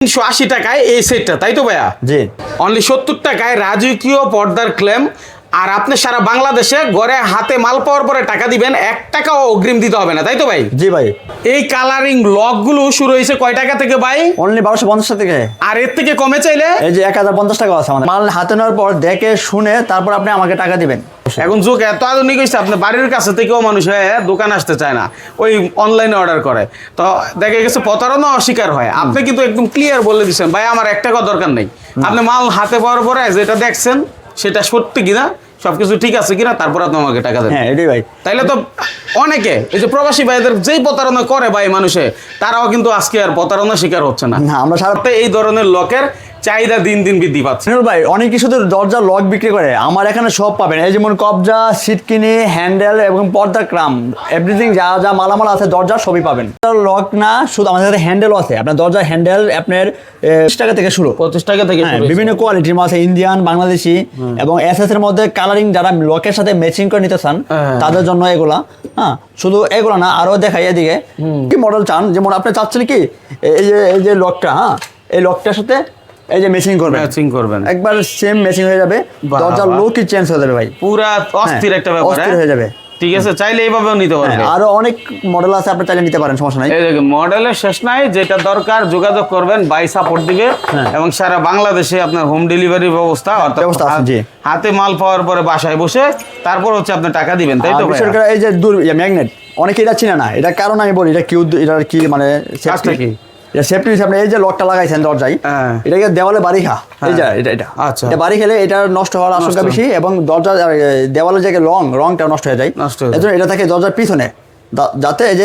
380 টাকায় এই সেটটা, তাই তো ভাইয়া? জি। অনলি 70 টাকায় রাজকীয় পর্দার ক্লেম। আর আপনি সারা বাংলাদেশে ঘরে হাতে মাল পাওয়ার পরে টাকা দিবেন, 1 টাকাও অগ্রিম দিতে হবে না, তাই তো ভাই? জি ভাই। এই কালারিং লকগুলো শুরু হয়েছে কয় টাকা থেকে ভাই? অনলি 1250 থেকে। আর এর থেকে কমে চাইলে এই যে 1050 টাকা আছে আমাদের। মাল হাতে নেওয়ার পর দেখে শুনে তারপর আপনি আমাকে টাকা দিবেন। এখন যুগ এত আধুনিক হয়েছে, আপনার বাড়ির কাছে থেকেও মানুষ দোকান আসতে চায় না, ওই অনলাইনে অর্ডার করে। তো দেখা গেছে প্রতারণা অস্বীকার হয়। আপনি কিন্তু একদম ক্লিয়ার বলে দিচ্ছেন ভাই আমার 1 টাকা দরকার নেই। আপনি মাল হাতে পাওয়ার পরে যেটা দেখছেন সেটা সত্যি কিনা, সবকিছু ঠিক আছে কিনা, তারপর আপনি আমাকে টাকা দেবেন। হ্যাঁ এটাই ভাই। তাইলে তো অনেকে এই যে প্রবাসী ভাইদের যেই প্রতারণা করে ভাই মানুষে, তারাও কিন্তু আজকে আর প্রতারণা শিকার হচ্ছে না। না আমরা সারা এই ধরনের লকের চাহিদা দিন দিন বৃদ্ধি পাচ্ছে। ভাই অনেক কিছু তো দরজা লক বিক্রি করে, আমার এখানে সব পাবেন। এই যেমন কবজা, সিটকিনি, হ্যান্ডেল এবং পর্দা ক্রাম, এভরিথিং যা যা মালামাল আছে দরজা সবই পাবেন। লক না শুধু আমাদের কাছে হ্যান্ডেলও আছে। আপনার দরজার হ্যান্ডেল আপনার 20 টাকা থেকে শুরু। 25 টাকা থেকে শুরু। বিভিন্ন কোয়ালিটির আছে, ইন্ডিয়ান, বাংলাদেশি এবং এসএস এর মধ্যে কালারিং যারা লকের সাথে ম্যাচিং করে নিতে চান তাদের জন্য এগুলা। হ্যাঁ শুধু এগুলো না, আরো দেখাই এদিকে কি মডেল চান। যেমন আপনি চাচ্ছেন কি এই যে লকটা, হ্যাঁ এই লকটার সাথে এই যে ম্যাচিং করবেন একবার সেম ম্যাচিং হয়ে যাবে, দরজার লুকই চেঞ্জ হয়ে যাবে ভাই, পুরা অস্থির একটা ব্যাপার। অস্থির হয়ে যাবে। ঠিক আছে, চাইলে এইভাবেও নিতে পারবেন। আরো অনেক মডেল আছে, আপনি চাইলে নিতে পারেন, সমস্যা নাই। এই দেখুন মডেলের শেষ নাই, যেটা দরকার যোগাযোগ করবেন, বাই সাপোর্ট দিবে এবং সারা বাংলাদেশে আপনার হোম ডেলিভারির ব্যবস্থা আছে। জি। হাতে মাল পাওয়ার পরে বাসায় বসে তারপর হচ্ছে আপনি টাকা দিবেন, তাই তো? বিশেষ করে এই যে ম্যাগনেট অনেকে এটা চিনে না, এটা কারণ আমি বলি এটা কি মানে কাজটা কি? সেফটি হিসাবে এই যে লকটা লাগাইছেন দরজায়, এটাকে দেওয়ালে বাড়ি খা, এই যে এটা আচ্ছা, এটা বাড়ি খেলে এটা নষ্ট হওয়ার আশঙ্কা বেশি এবং দরজা দেওয়ালের জায়গায় রংটা নষ্ট হয়ে যায়। এজন্য এটা থাকে দরজার পিছনে, যাতে এই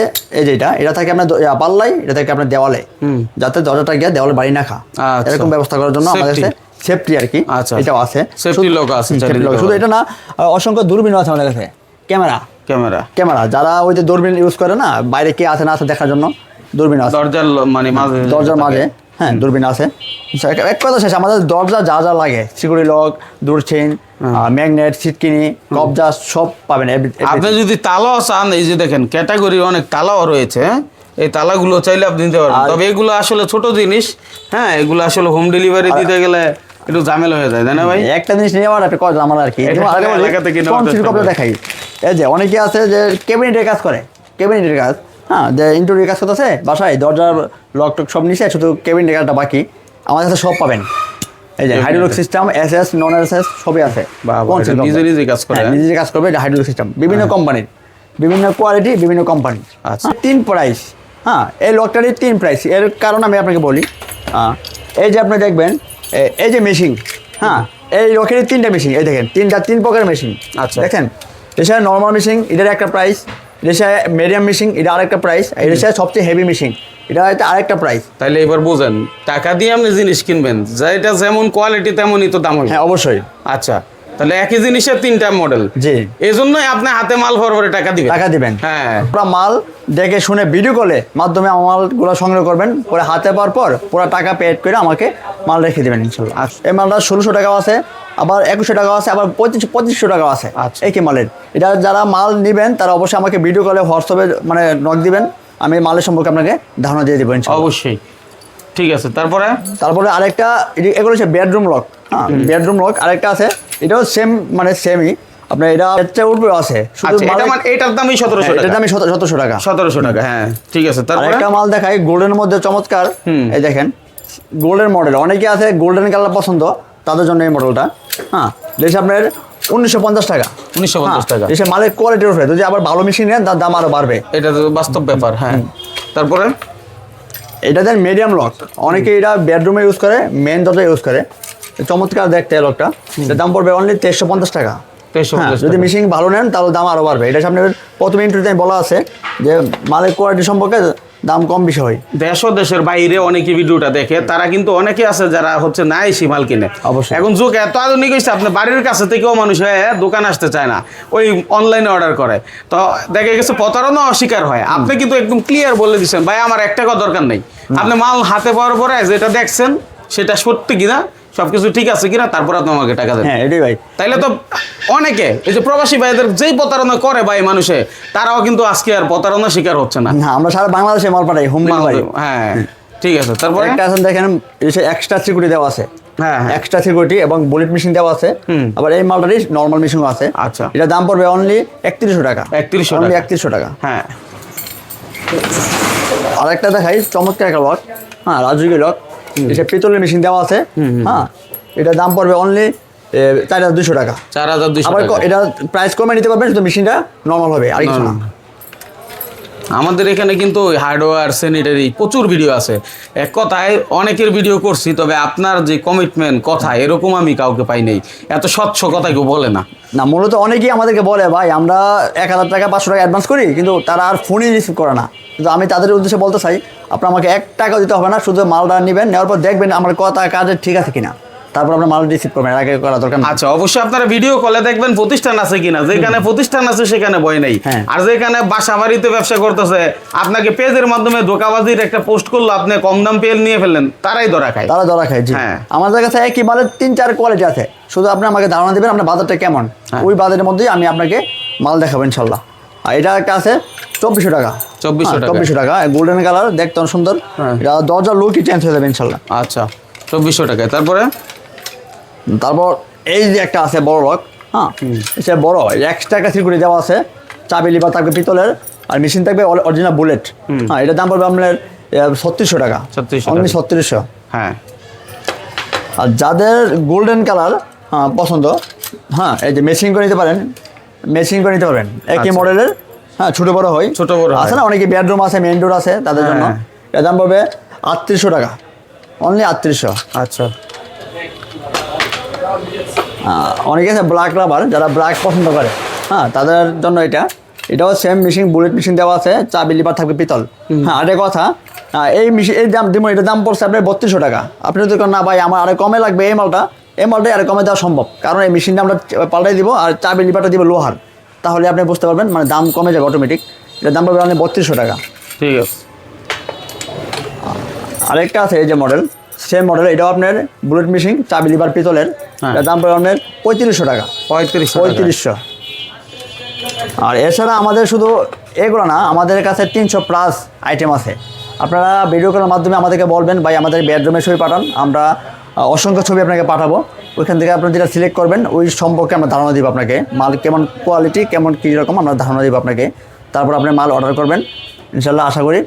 যে এটা থাকে আপনার পাল্লাই, এটা থাকে আপনার দেওয়ালে, যাতে দরজাটা গিয়ে দেওয়ালে বাড়ি না খা, এরকম ব্যবস্থা করার জন্য আমাদের কাছে সেফটি আর কি এটাও আছে। সেফটি লক আছে। শুধু এটা না, অসংখ্য দূরবীন আছে আমাদের কাছে, ক্যামেরা যারা ওই যে দূরবীন ইউজ করে না, বাইরে কে আছে না আছে দেখার জন্য দূরবীন আছে দরজার মাঝে। হ্যাঁ দূরবীন আছে। এক কথা শেষ, আমাদের দরজা যা যা লাগে, সিকিউরিটি লক, ডোর চেইন, ম্যাগনেট, সিটকিনি, কবজা সব পাবেন। আপনি যদি তালাও চান, এই যে দেখেন ক্যাটাগরি অনেক তালাও রয়েছে, এই তালাগুলো চাইলে আপনি নিতে পারবেন। তবে এগুলো আসলে ছোট জিনিস, হ্যাঁ এগুলো আসলে হোম ডেলিভারি দিতে গেলে একটু ঝামেলা হয়ে যায়, তাই না ভাই? একটা জিনিস নিয়ে আবার একটা কথা আমার আর কি দেখাই, এই যে অনেকে আছে যে ক্যাবিনেটের কাজ করে, ক্যাবিনেটের কাজ, হ্যাঁ যে ইন্টেরিয়র কাজ করতেছে বাসায়, দরজার লক টক সব নিচে, শুধু কেবিনেটের কাজটা বাকি, আমার কাছে সব পাবেন। এই যে হাইড্রোলিক সিস্টেম, এসএস, নন এসএস সবই আছে। নিজে কাজ করবে, এটা হাইড্রোলিক সিস্টেম, বিভিন্ন কোম্পানির, বিভিন্ন কোয়ালিটি, বিভিন্ন কোম্পানি। আচ্ছা 3 প্রাইস। হ্যাঁ এই লকটারই 3 প্রাইস। এর কারণ আমি আপনাকে বলি, এই যে আপনি দেখবেন এই যে মেশিন, হ্যাঁ এই লকেরই 3টা মেশিন, এই দেখেন 3 প্রকারের মেশিন। আচ্ছা দেখেন, এটা নর্মাল মেশিন, এটার একটা প্রাইস, এটা মিডিয়াম মেশিন, এটা আরেকটা প্রাইস, এটা সবচেয়ে হেভি মেশিন, এটা আরেকটা প্রাইস। তাইলে এবার বুঝেন, টাকা দিয়ে আপনি জিনিস কিনবেন, যেটা যেমন কোয়ালিটি তেমনই তো দাম হবে। হ্যাঁ অবশ্যই। আচ্ছা তাহলে একই জিনিসের 3টা মডেল। জি, এই জন্যই আপনি হাতে মাল ভরে টাকা দিবেন। হ্যাঁ পুরো মাল দেখে শুনে ভিডিও কলে মাধ্যমে আমার মালগুলো সংগ্রহ করবেন, পরে হাতে পাওয়ার পর পুরো টাকা পেড করে আমাকে মাল রেখে দেবেন ইনশাল্লাহ। এই মালটা 1600 টাকাও আছে, আবার 2100 টাকাও আছে, আবার 2500 টাকাও আছে। একই মালের এটা যারা মাল নেবেন তারা অবশ্যই আমাকে ভিডিও কলে হোয়াটসঅ্যাপে মানে নক দিবেন, আমি মালের সম্পর্কে আপনাকে ধারণা দিয়ে দেবো অবশ্যই। ঠিক আছে, তারপরে আরেকটা, এগুলো হচ্ছে বেডরুম লক। হ্যাঁ বেডরুম লক আরেকটা আছে, এটাও সেমই আপনার, এটা উপরে আছে, শুধু এটার দামই 1700 টাকা। এটার দামই 1700 টাকা। হ্যাঁ ঠিক আছে। তারপরে একটা মাল দেখাই গোল্ডেনের মধ্যে চমৎকার, এই দেখেন গোল্ডেন মডেল, অনেকে আছে গোল্ডেন কালার পছন্দ, তাদের জন্য এই মডেলটা। হ্যাঁ দেশে আপনার 1950 টাকা। 1950 টাকা। দেশে মালের কোয়ালিটির উপরে, যদি আবার ভালো মেশিন নেন তার দাম আরো বাড়বে, এটা তো বাস্তব ব্যাপার। হ্যাঁ তারপরে এটা দেন মিডিয়াম লক, অনেকে এটা বেডরুমে ইউজ করে, মেন দরজা ইউজ করে, চমৎকার দেখতে লকটা। এটার দাম পড়বে অনলি 2350 টাকা। যদি মেশিন ভালো নেন তাহলে দাম আরো বাড়বে। এটা সামনে প্রথমে ইন্টারভিউতে বলা আছে যে মালের কোয়ালিটি সম্পর্কে দাম কম বেশি হয়। দেশের বাইরে অনেকে ভিডিওটা দেখে, তারা কিন্তু অনেকে আছে যারা হচ্ছে না এসে মাল কিনে। অবশ্যই এখন যুগ এত আধুনিক হয়েছে, আপনার বাড়ির কাছে থেকেও মানুষ দোকান আসতে চায় না, ওই অনলাইনে অর্ডার করে। তো দেখা গেছে প্রতারণা অস্বীকার হয়। আপনি কিন্তু একদম ক্লিয়ার বলে দিচ্ছেন ভাই আমার 1 টাকা দরকার নেই। আপনি মাল হাতে পাওয়ার পরে যেটা দেখছেন সেটা সত্যি কিনা, সবকিছু ঠিক আছে কিনা, তারপর আপনি আমাকে টাকা দেবেন। হ্যাঁ এটাই ভাই। তাইলে তো অনেকে এই যে প্রবাসী ভাইদের যেই প্রতারণা করে ভাই মানুষে, তারাও কিন্তু আজকে আর প্রতারণা শিকার হচ্ছে না। আমরা সারা বাংলাদেশে মাল পাঠাই, হোম ডেলিভারি। হ্যাঁ ঠিক আছে, তারপরে একটা আছে দেখেন এক্সট্রা সিকিউরিটি দেওয়া আছে। হ্যাঁ, এক্সট্রা সিকিউরিটি এবং বুলেট মেশিন দেওয়া আছে। আবার এই মালটারই নরমাল মেশিনও আছে। আচ্ছা, এটা দাম পড়বে অনলি 3100 টাকা। 3100 টাকা। হ্যাঁ। আরেকটা দেখাই, চমৎকার একটা লক, হ্যাঁ, রাজুকি লক। এটা পিতলের মেশিন দেওয়া আছে। হ্যাঁ, এটা দাম পড়বে অনলি 4200 টাকা। 4200 আবার টাকা। এটা প্রাইস কমে নিতে পারবেন, শুধু মেশিনটা নরমাল হবে, আর কিছু না। আমাদের এখানে কিন্তু হার্ডওয়্যার স্যানিটারি প্রচুর ভিডিও আছে। এক কথায় অনেকের ভিডিও করছি, তবে আপনার যে কমিটমেন্ট কথা এরকম আমি কাউকে পাই নাই, এত স্বচ্ছ কথা কেউ বলে না। না, মূলত অনেকেই আমাদেরকে বলে ভাই আমরা 1000 টাকা 500 টাকা অ্যাডভান্স করি, কিন্তু তারা আর ফোনই রিসিভ করে না। কিন্তু আমি তাদের উদ্দেশ্যে বলতে চাই, আপনার আমাকে 1 টাকাও দিতে হবে না, শুধু মালটা নেবেন, নেওয়ার পর দেখবেন আমার কথা কাজে ঠিক আছে কিনা, তারপর আপনার মাল রিসিভ করবেন, এর আগে করা দরকার না। আচ্ছা, অবশ্যই আপনারা ভিডিও কলে দেখবেন প্রতিষ্ঠান আছে কিনা। যেখানে প্রতিষ্ঠান আছে সেখানে ভয় নেই। আর যেখানে বাসা বাড়িতে ব্যবসা করতেছে, আপনাকে পেজের মাধ্যমে ধোঁকাবাজির একটা পোস্ট করলো, আপনি কম দাম পেয়ে নিয়ে ফেললেন, তারাই ধরা খায়। জি। আমাদের কাছে একই মালের 3-4 কোয়ালিটি আছে, শুধু আপনি আমাকে ধারণা দেবেন আপনার বাজারটা কেমন, ওই বাজারের মধ্যেই আমি আপনাকে মাল দেখাবো ইনশাল্লাহ। আর এটা একটা আছে 2400 টাকা। 2400 টাকা, গোল্ডেন কালার, দেখতে অনেক সুন্দর। এটা দরজার লুকই চেঞ্জ হয়ে যাবে ইনশাল্লাহ। আচ্ছা, 2400 টাকায়। তারপর এই যে একটা আছে বড় লক, হ্যাঁ, এটা বড় এক্সট্রা একটা সিকিউরিটি দেওয়া আছে, চাবি লিভার থাকবে পিতলের, আর মেশিন থাকবে অরিজিনাল বুলেট। হ্যাঁ, এটার দাম পড়বে আপনার 3600 টাকা। 3600। হ্যাঁ। আর যাদের গোল্ডেন কালার পছন্দ, হ্যাঁ, এই যে মেশিন করে নিতে পারেন, একই মডেলের। হ্যাঁ, ছোট বড় আছে না, অনেকে বেডরুম আছে, মেইন ডোর আছে, তাদের জন্য এর দাম পড়বে 3800 টাকা, অনলি 3800। আচ্ছা। অনেকে আছে ব্ল্যাক লাভার, যারা ব্ল্যাক পছন্দ করে, হ্যাঁ, তাদের জন্য এটাও সেম মেশিন, বুলেট মেশিন দেওয়া আছে, চাবি লিভার থাকবে পিতল। হ্যাঁ, আরেক কথা, এই মেশিন এই দাম দিব, এটার দাম পড়ছে আপনার 3200 টাকা। আপনি যদি না ভাই আমার আরো কমে লাগবে, এই মালটাই আরো কমে দেওয়া সম্ভব, কারণ এই মেশিনটা আমরা পাল্টাই দিব, আর চাবি লিভারটা দিব লোহার, তাহলে আপনি বুঝতে পারবেন মানে দাম কমে যাবে অটোমেটিক। এটার দাম পড়বে আপনি 3200 টাকা। ঠিক আছে। আরেকটা আছে এই যে মডেল, সেম মডেল, এটাও আপনার বুলেট মেশিন, চাবি লিভার পিতলের, এটার দাম পড়বে আপনার 3500 টাকা। 3500। আর এছাড়া আমাদের শুধু এগুলো না, আমাদের কাছে 300+ আইটেম আছে। আপনারা ভিডিও কলের মাধ্যমে আমাদেরকে বলবেন ভাই আমাদের বেডরুমের ছবি পাঠান, আমরা অসংখ্য ছবি আপনাকে পাঠাবো, ওইখান থেকে আপনি যেটা সিলেক্ট করবেন ওই সম্পর্কে আমরা ধারণা দিব আপনাকে, মাল কেমন কোয়ালিটি, কেমন কী রকম আমরা ধারণা দিব আপনাকে, তারপর আপনি মাল অর্ডার করবেন ইনশাল্লাহ, আশা করি।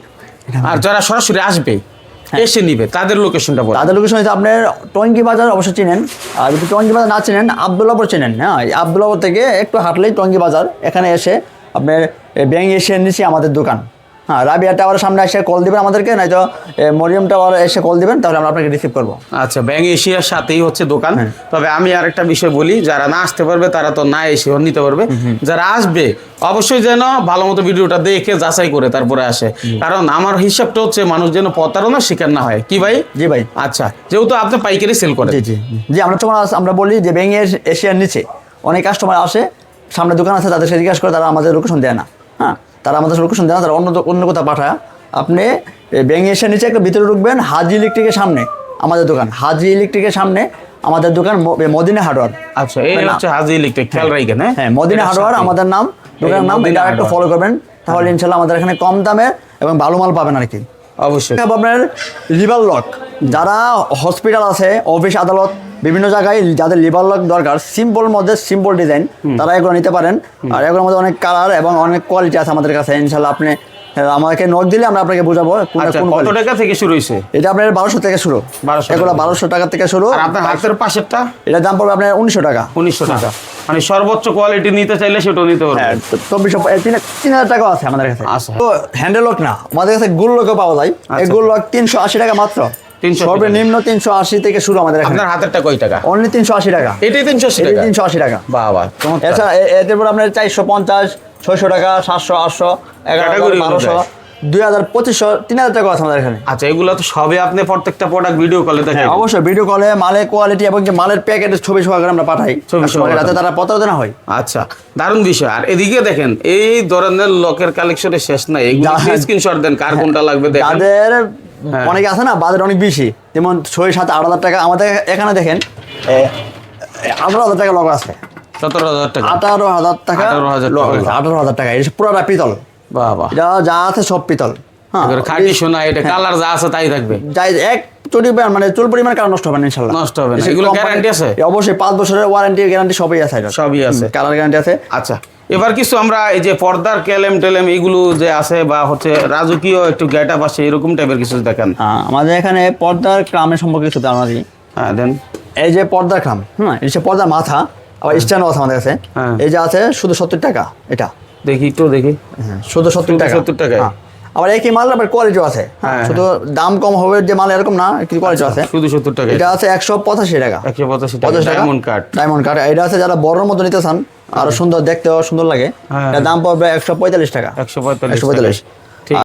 আর যারা সরাসরি আসবে এসে নিবে, তাদের লোকেশনটা বলুন। তাদের লোকেশন হচ্ছে আপনার টঙ্গী বাজার, অবশ্যই চিনেন। আর যদি টঙ্গী বাজার না চিনেন, আব্দুল্লাহপুর চিনেন। হ্যাঁ, আব্দুল্লাহপুর থেকে একটু হাঁটলেই টঙ্গী বাজার, এখানে এসে আপনার ব্যাংক এশিয়ার নিচে আমাদের দোকান। হ্যাঁ, রাবিয়া টাওয়ারের সামনে এসে কল দিবেন আমাদেরকে, নয়তো মরিয়ম টাওয়ার এসে কল দিবেন, তাহলে আমরা আপনাকে রিসিভ করবো। আচ্ছা, ব্যাংক এশিয়ার সাথেই হচ্ছে দোকান। তবে আমি আরেকটা বিষয় বলি, যারা না আসতে পারবে তারা তো না এসে নিতে পারবে, যারা আসবে অবশ্যই যেন ভালো মতো ভিডিওটা দেখে যাচাই করে তারপরে আসে, কারণ আমার হিসাবটা হচ্ছে মানুষ যেন প্রতারণার শিকার না হয়। কি ভাই? জি ভাই। আচ্ছা, যেহেতু আপনি পাইকারি সেল করেন। জি, আমরা বলি যে ব্যাংক এশিয়ার নিচে অনেক কাস্টমার আসে, সামনে দোকান আছে, তাদের সাথে জিজ্ঞাসা করে, তারা আমাদের লোকেশন দেয় না। হ্যাঁ, তারা আমাদের লোকেশন দেয় না, তারা অন্য কোথাও পাঠায়। আপনি ব্যাংক এশিয়ার নিচে একটা ভিতরে ঢুকবেন, হাজি ইলেকট্রিকের সামনে আমাদের দোকান, হাজি ইলেকট্রিকের সামনে আমাদের দোকান, মদিনা হার্ডওয়্যার। আচ্ছা, এই হচ্ছে হাজি ইলেকট্রিক, খেয়াল রাখবেন। হ্যাঁ, মদিনা হার্ডওয়্যার আমাদের নাম, দোকানের নাম, এটা একটু ফলো করবেন, তাহলে ইনশাল্লাহ আমাদের এখানে কম দামে এবং ভালো মাল পাবেন আর কি। অবশ্যই। আপনার লিভার লক, যারা হসপিটাল আছে, অফিস আদালত, বিভিন্ন জায়গায় যাদের লিভার লক দরকার, সিম্পল মধ্যে সিম্পল ডিজাইন, তারা এগুলো নিতে পারেন। আর এগুলোর মধ্যে অনেক কালার এবং অনেক কোয়ালিটি আছে আমাদের কাছে। ইনশাল্লাহ আপনি আমাকে নোট দিলে আমরা আপনাকে বোঝাবো কত টাকা থেকে শুরু হয়েছে। এটা আপনার 1200 থেকে শুরু, এগুলো 1200 টাকা থেকে শুরু। আর আপনার হাতের পাশেরটা, এটার দাম পড়বে আপনার 1900 টাকা। 1900 টাকা, মানে সর্বোচ্চ কোয়ালিটি নিতে চাইলে সেটাও নিতে পারবেন। 3000 টাকাও আছে আমাদের কাছে। তো হ্যান্ডেল লক না, আমাদের কাছে গোল লকও পাওয়া যায়। এই গোল লক 380 টাকা মাত্র, সর্বনিম্ন 380 থেকে শুরু আমাদের এখানে। আপনার হাতেরটা কয় টাকা? অনলি 380 টাকা। এটাই 380 টাকা? 380 টাকা। বাবা, এছাড়া এর পর আপনার 450, 600 টাকা, 700, 800, 1100, 1200, 2000, 2500, 3000 টাকা আছে আমাদের এখানে। আচ্ছা, এগুলো তো সবই আপনি প্রত্যেকটা প্রোডাক্ট ভিডিও কলে দেখেন? অবশ্যই ভিডিও কলে মালের কোয়ালিটি এবং যে মালের প্যাকেটের ছবি সহকারে আমরা পাঠাই, যাতে তারা প্রতারণা হয়। আচ্ছা, দারুণ বিষয়। আর এদিকে দেখেন, এই ধরনের লকের কালেকশনের শেষ নাই, এগুলো স্ক্রিনশট দেন, কার কোনটা লাগবে দেখেন। যাদের অনেকে আছে না বাজার অনেক বেশি, যেমন 6,000-8,000 টাকা, আমাদের এখানে দেখেন 18,000 টাকা লক আছে। 17,000 টাকা? 18,000 টাকা, 18,000 টাকা। এটা পুরোটা পিতল। বাবা, এটা যা আছে সব পিতল। খাঁটি সোনা, এটা কালার যা আছে তাই থাকবে, যাই এক মানে চুল পরিমাণ কালার নষ্ট হবে না ইনশাআল্লাহ, নষ্ট হবে না। এগুলো গ্যারান্টি আছে? অবশ্যই 5 বছরের ওয়ারেন্টি গ্যারান্টি সবই আছে, এটা সবই আছে, কালার গ্যারান্টি আছে। আচ্ছা, এবার কিছু আমরা এই যে পর্দার কেলেম টেলেম এগুলো যে আছে বা হচ্ছে রাজকীয় একটু গেটআপ আছে এরকম টাইপের কিছু দেখেন। আমাদের এখানে পর্দার ক্রামের সম্পর্কে কিছু ধারণা দিই। হ্যাঁ দেন। এই যে পর্দার ক্রাম, এই যে পর্দার মাথা, আবার স্ট্যান্ডও আছে আমাদের কাছে। এই যে আছে শুধু 70 টাকা, এটা দেখি একটু দেখি, শুধু 70 টাকা। 70 টাকা। আবার একই মাল আবার কোয়ালিটিও আছে, শুধু দাম কম হবে যে মাল এরকম না, কিছু কোয়ালিটি আছে। শুধু 70 টাকা। এটা আছে 185 টাকা। 185 টাকা ডায়মন্ড কাট। ডায়মন্ড কাট এটা আছে, যারা বড়র মতো নিতে চান, আরো সুন্দর দেখতেও সুন্দর লাগে, এটা দাম পড়বে 145 টাকা। 145